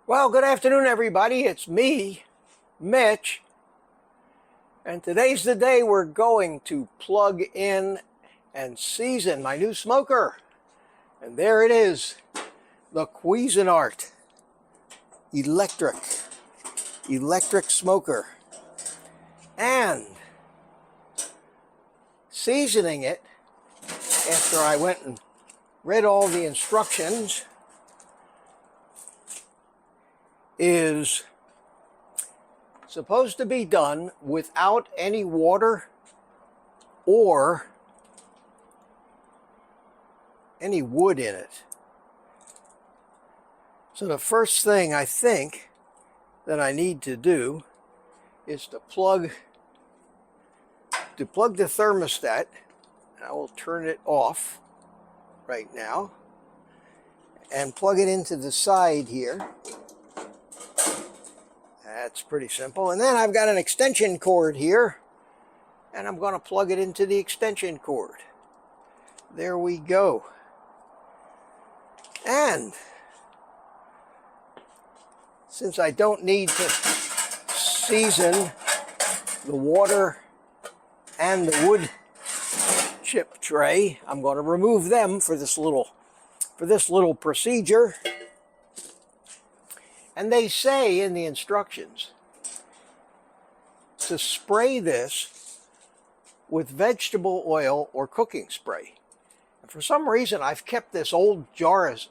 Well, good afternoon, everybody. It's me, Mitch, and today's the day we're going to plug in and season my new smoker. And there it is, the Cuisinart electric smoker. And seasoning it, after I went and read all the instructions, is supposed to be done without any water or any wood in it. So the first thing I think that I need to do is to plug the thermostat. I will turn it off right now and plug it into the side here. That's pretty simple. And then I've got an extension cord here, and I'm going to plug it into the extension cord. There we go. And since I don't need to season the water and the wood chip tray, I'm going to remove them for this little procedure. And they say in the instructions to spray this with vegetable oil or cooking spray. And for some reason, I've kept this old jar as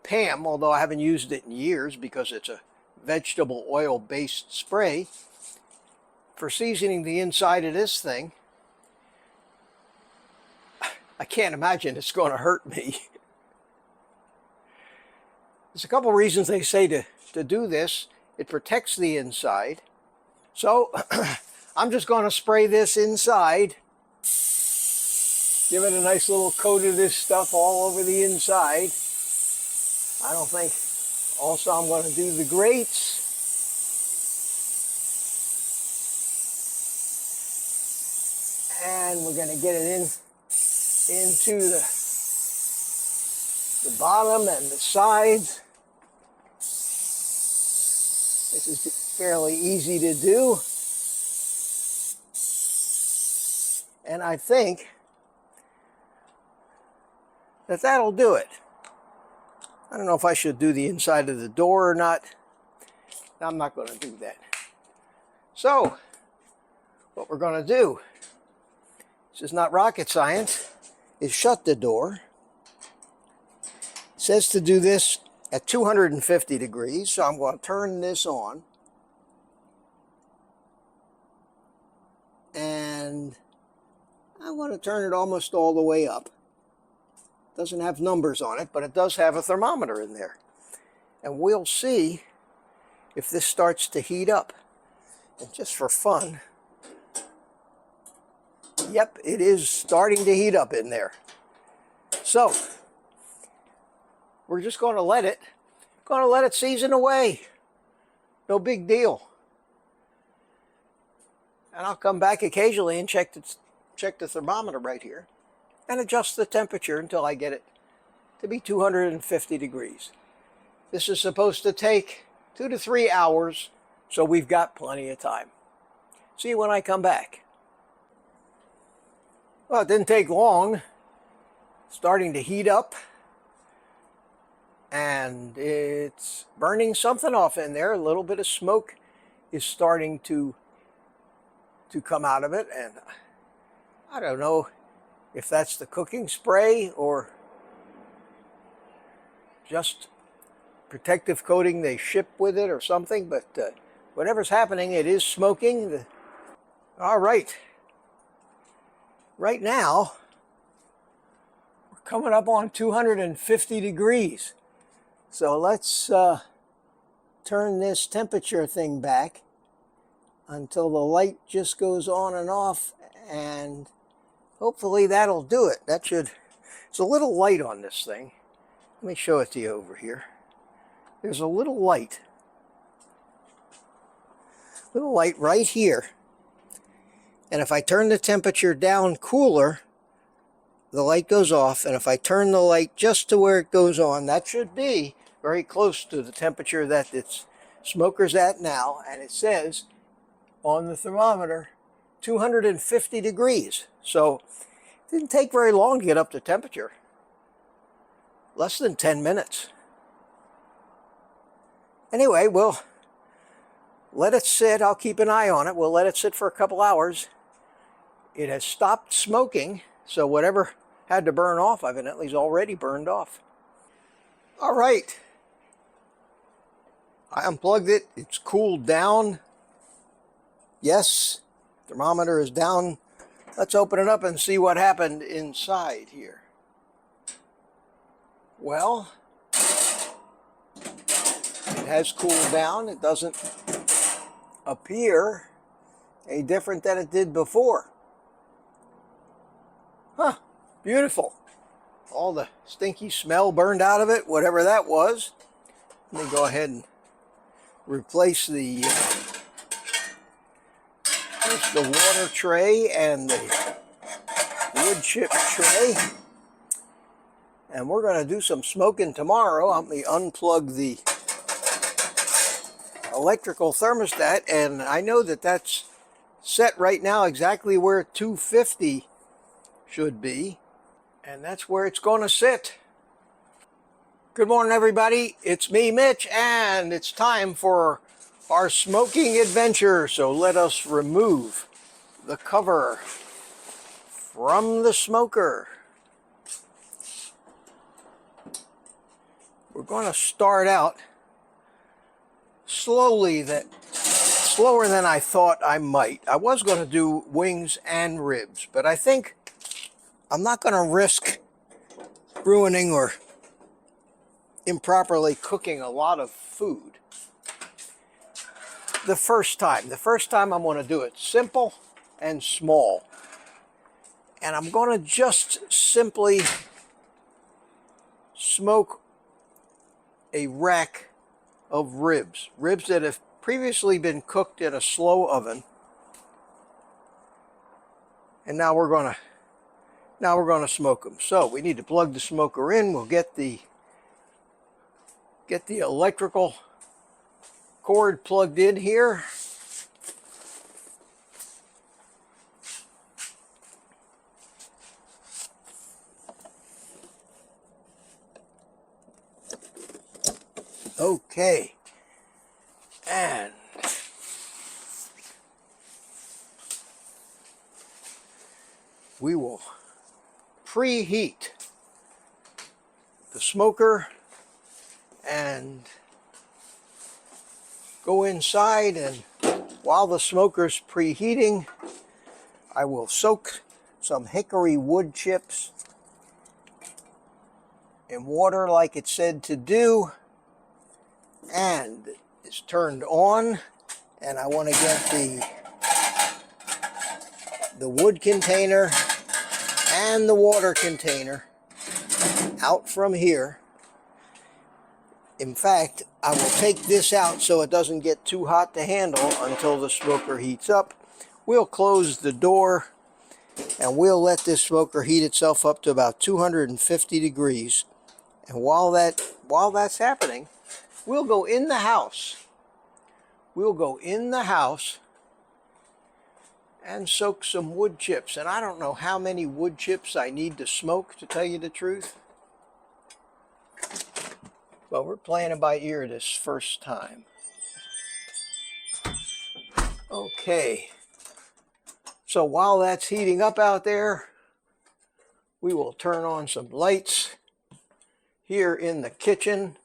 Pam, although I haven't used it in years because it's a vegetable oil-based spray, for seasoning the inside of this thing. I can't imagine it's going to hurt me. There's a couple reasons they say to do this. It protects the inside. So I'm just going to spray this inside. Give it a nice little coat of this stuff all over the inside. I don't think. Also, I'm going to do the grates. And we're going to get it into the bottom and the sides. This is fairly easy to do. And I think that that'll do it. I don't know if I should do the inside of the door or not. I'm not going to do that. So, what we're going to do, this is not rocket science, is shut the door. It says to do this at 250 degrees, so I'm going to turn this on. And I want to turn it almost all the way up. Doesn't have numbers on it, but it does have a thermometer in there. And we'll see if this starts to heat up. And just for fun, yep, it is starting to heat up in there. So, we're just going to let it season away. No big deal. And I'll come back occasionally and check the thermometer right here and adjust the temperature until I get it to be 250 degrees. This is supposed to take 2 to 3 hours, so we've got plenty of time. See you when I come back. Well, it didn't take long. Starting to heat up. And it's burning something off in there. A little bit of smoke is starting to come out of it. And I don't know if that's the cooking spray or just protective coating they ship with it or something. But whatever's happening, it is smoking. All right. Right now, we're coming up on 250 degrees. So let's turn this temperature thing back until the light just goes on and off, and hopefully that'll do it. It's a little light on this thing. Let me show it to you over here. There's a little light right here. And if I turn the temperature down cooler, the light goes off. And if I turn the light just to where it goes on, that should be very close to the temperature that its smoker's at now, and it says on the thermometer 250 degrees. So it didn't take very long to get up to temperature. Less than 10 minutes. Anyway, we'll let it sit. I'll keep an eye on it. We'll let it sit for a couple hours. It has stopped smoking, so whatever had to burn off evidently is already burned off. All right. I unplugged it. It's cooled down. Yes, thermometer is down. Let's open it up and see what happened inside here. Well, it has cooled down. It doesn't appear any different than it did before. Huh, beautiful. All the stinky smell burned out of it, whatever that was. Let me go ahead and replace the water tray and the wood chip tray. And we're going to do some smoking tomorrow. Let me unplug the electrical thermostat, and I know that that's set right now exactly where 250 should be, and that's where it's going to sit. Good morning, everybody. It's me, Mitch, and it's time for our smoking adventure. So let us remove the cover from the smoker. We're going to start out slowly, slower than I thought I might. I was going to do wings and ribs, but I think I'm not going to risk ruining or improperly cooking a lot of food the first time. The first time I'm going to do it simple and small. And I'm going to just simply smoke a rack of ribs that have previously been cooked in a slow oven, and now we're going to smoke them. So we need to plug the smoker in. We'll get the electrical cord plugged in here. Okay, and we will preheat the smoker and go inside, and while the smoker's preheating, I will soak some hickory wood chips in water like it said to do. And it's turned on, and I want to get the wood container and the water container out from here. In fact, I will take this out so it doesn't get too hot to handle until the smoker heats up. We'll close the door, and we'll let this smoker heat itself up to about 250 degrees. And while that's happening, we'll go in the house. We'll go in the house and soak some wood chips. And I don't know how many wood chips I need to smoke, to tell you the truth. But we're playing it by ear this first time. Okay. So while that's heating up out there, we will turn on some lights here in the kitchen.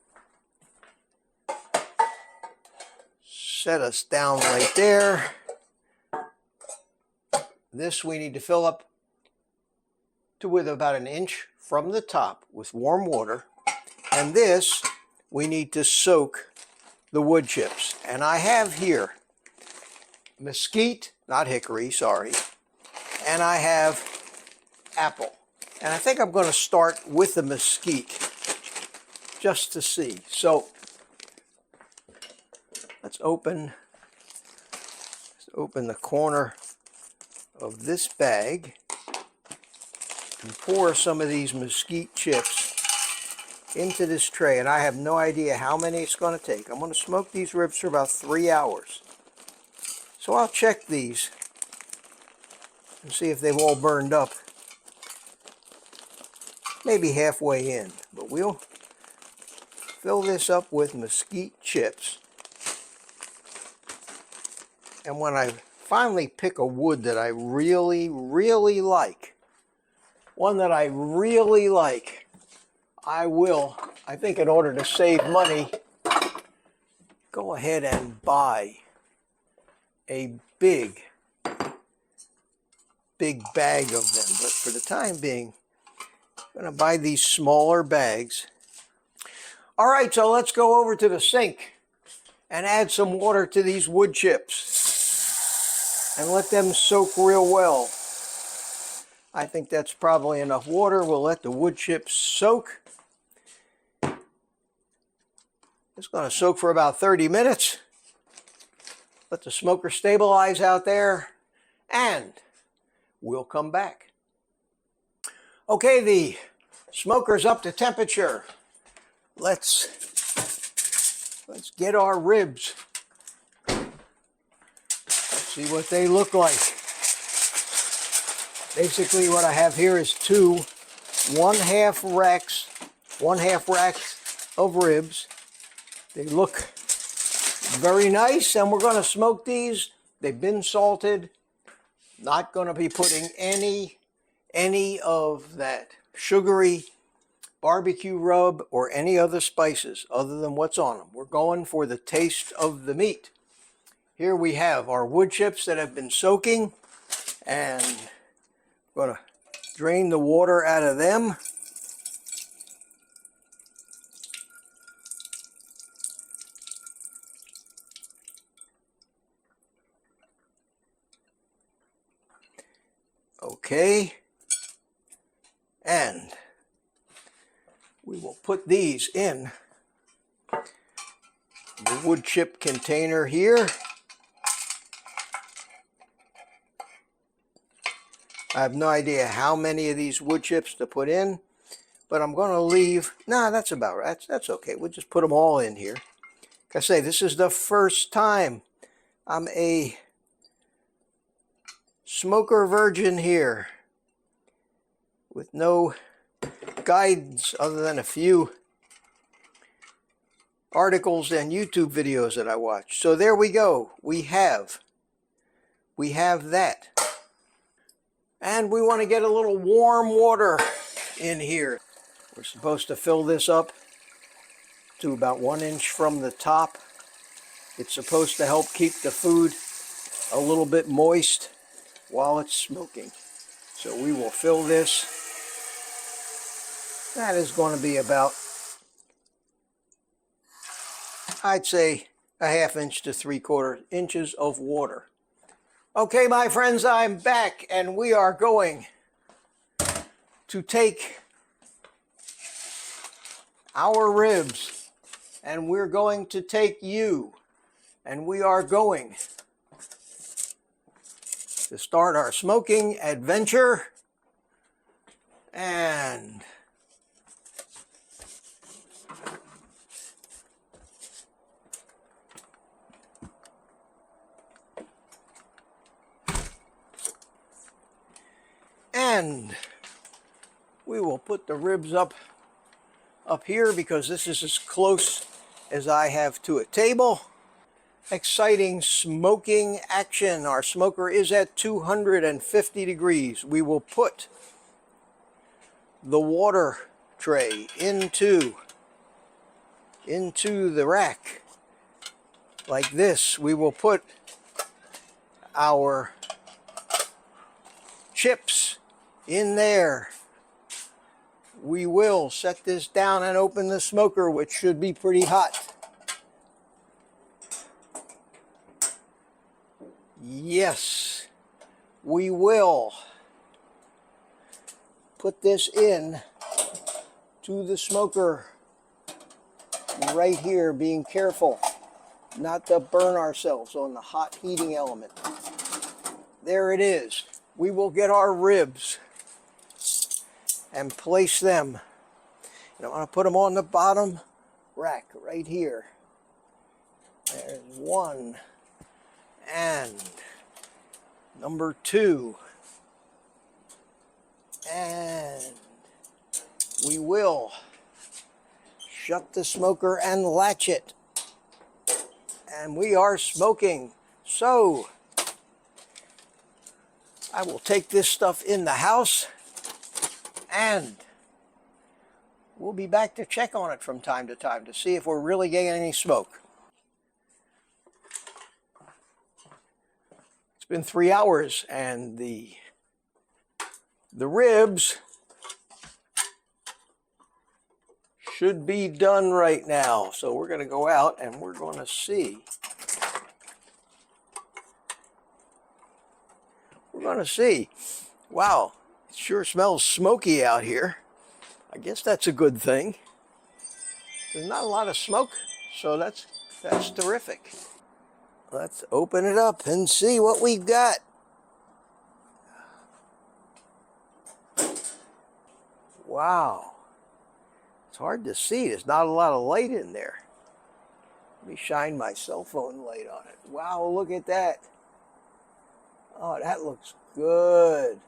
Set us down right there. This we need to fill up to with about an inch from the top with warm water. And this we need to soak the wood chips. And I have here mesquite, not hickory, sorry. And I have apple. And I think I'm going to start with the mesquite just to see. So let's open the corner of this bag and pour some of these mesquite chips into this tray, and I have no idea how many it's going to take. I'm going to smoke these ribs for about 3 hours. So I'll check these and see if they've all burned up. Maybe halfway in, but we'll fill this up with mesquite chips. And when I finally pick a wood that I really, really like, one that I really like, I will, I think in order to save money, go ahead and buy a big bag of them. But for the time being, I'm going to buy these smaller bags. All right, so let's go over to the sink and add some water to these wood chips and let them soak real well. I think that's probably enough water. We'll let the wood chips soak. It's going to soak for about 30 minutes. Let the smoker stabilize out there, and we'll come back. Okay, the smoker's up to temperature. Let's get our ribs. Let's see what they look like. Basically what I have here is two 1/2 racks of ribs. They look very nice, and we're going to smoke these. They've been salted. Not going to be putting any of that sugary barbecue rub or any other spices other than what's on them. We're going for the taste of the meat. Here we have our wood chips that have been soaking, and I'm going to drain the water out of them. Okay, and we will put these in the wood chip container here. I have no idea how many of these wood chips to put in, but I'm going to leave, that's about right. That's okay. We'll just put them all in here. Like I say, this is the first time I'm a smoker virgin here with no guidance other than a few articles and YouTube videos that I watch. So there we go. We have that. And we want to get a little warm water in here. We're supposed to fill this up to about 1 inch from the top. It's supposed to help keep the food a little bit moist while it's smoking. So we will fill this. That is going to be about, I'd say, 1/2 inch to 3/4 inches of water. Okay, my friends, I'm back, and we are going to take our ribs, and we're going to take you, and we are going to start our smoking adventure. And we will put the ribs up here because this is as close as I have to a table. Exciting smoking action. Our smoker is at 250 degrees. We will put the water tray into the rack like this. We will put our chips in there. We will set this down and open the smoker, which should be pretty hot. Yes, we will put this in to the smoker right here, being careful not to burn ourselves on the hot heating element. There it is. We will get our ribs and place them And I want to put them on the bottom rack right here. There's one. And number two. And we will shut the smoker and latch it. And we are smoking. So I will take this stuff in the house and we'll be back to check on it from time to time to see if we're really getting any smoke. It's been 3 hours and the ribs should be done right now. So we're going to go out and we're going to see. We're going to see. Wow, it sure smells smoky out here. I guess that's a good thing. There's not a lot of smoke, so that's terrific. Let's open it up and see what we've got. Wow. It's hard to see. There's not a lot of light in there. Let me shine my cell phone light on it. Wow, look at that. Oh, that looks good.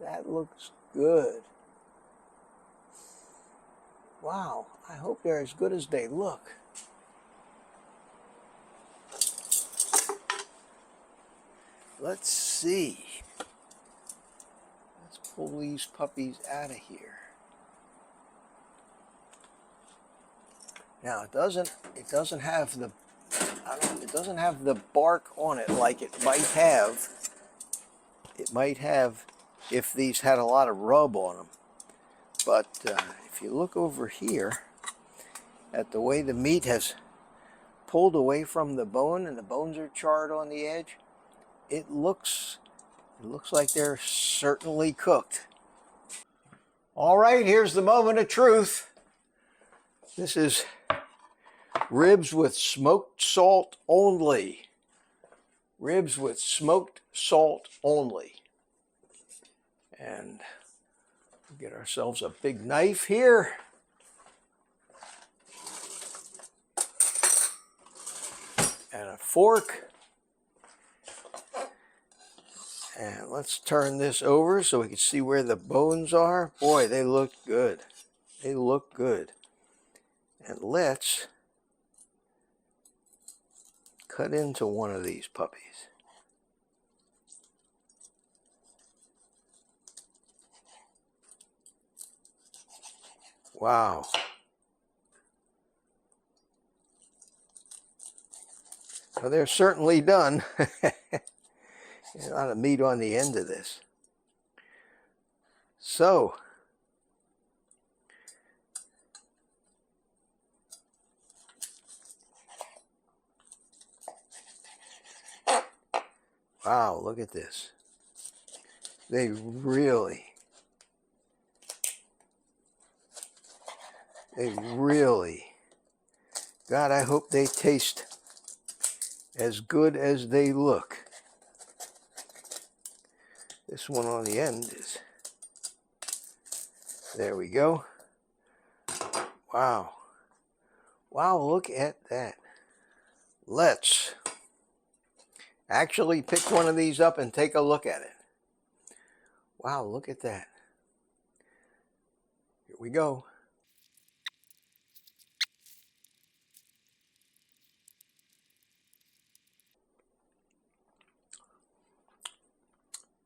That looks good. Wow, I hope they're as good as they look. Let's see. Let's pull these puppies out of here. Now it doesn't have the it doesn't have the bark on it like it might have. It might have if these had a lot of rub on them. But if you look over here at the way the meat has pulled away from the bone and the bones are charred on the edge, it looks like they're certainly cooked. All right, here's the moment of truth. This is ribs with smoked salt only. Ribs with smoked salt only. And we'll get ourselves a big knife here. And a fork. And let's turn this over so we can see where the bones are. Boy, they look good. They look good. And let's cut into one of these puppies. Wow. Well, they're certainly done. There's a lot of meat on the end of this. So, wow, look at this. They really, God, I hope they taste as good as they look. This one on the end is, there we go. Wow. Wow, look at that. Let's actually pick one of these up and take a look at it. Wow, look at that. Here we go.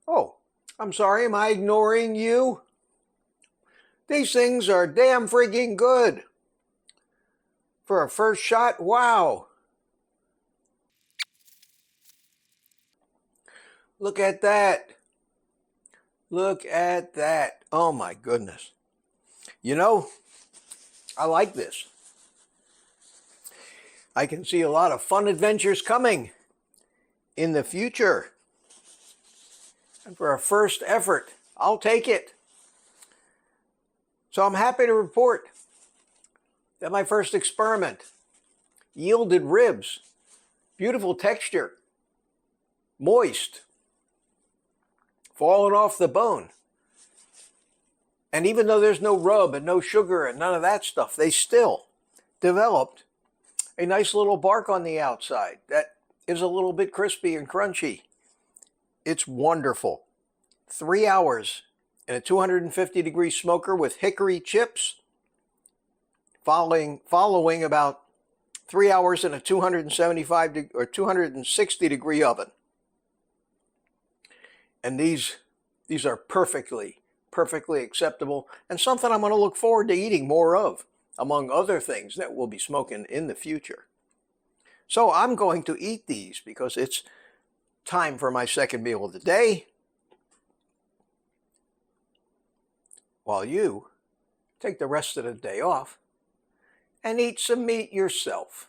Oh, I'm sorry, am I ignoring you? These things are damn freaking good. For a first shot, wow. Look at that. Look at that. Oh my goodness. You know, I like this. I can see a lot of fun adventures coming in the future. And for a first effort, I'll take it. So I'm happy to report that my first experiment yielded ribs. Beautiful texture. Moist. Falling off the bone. And even though there's no rub and no sugar and none of that stuff, they still developed a nice little bark on the outside that is a little bit crispy and crunchy. It's wonderful. 3 hours in a 250-degree smoker with hickory chips, following about 3 hours in a 275 or 260-degree oven. And these are perfectly acceptable, and something I'm going to look forward to eating more of, among other things that we'll be smoking in the future. So I'm going to eat these because it's time for my second meal of the day, while you take the rest of the day off and eat some meat yourself.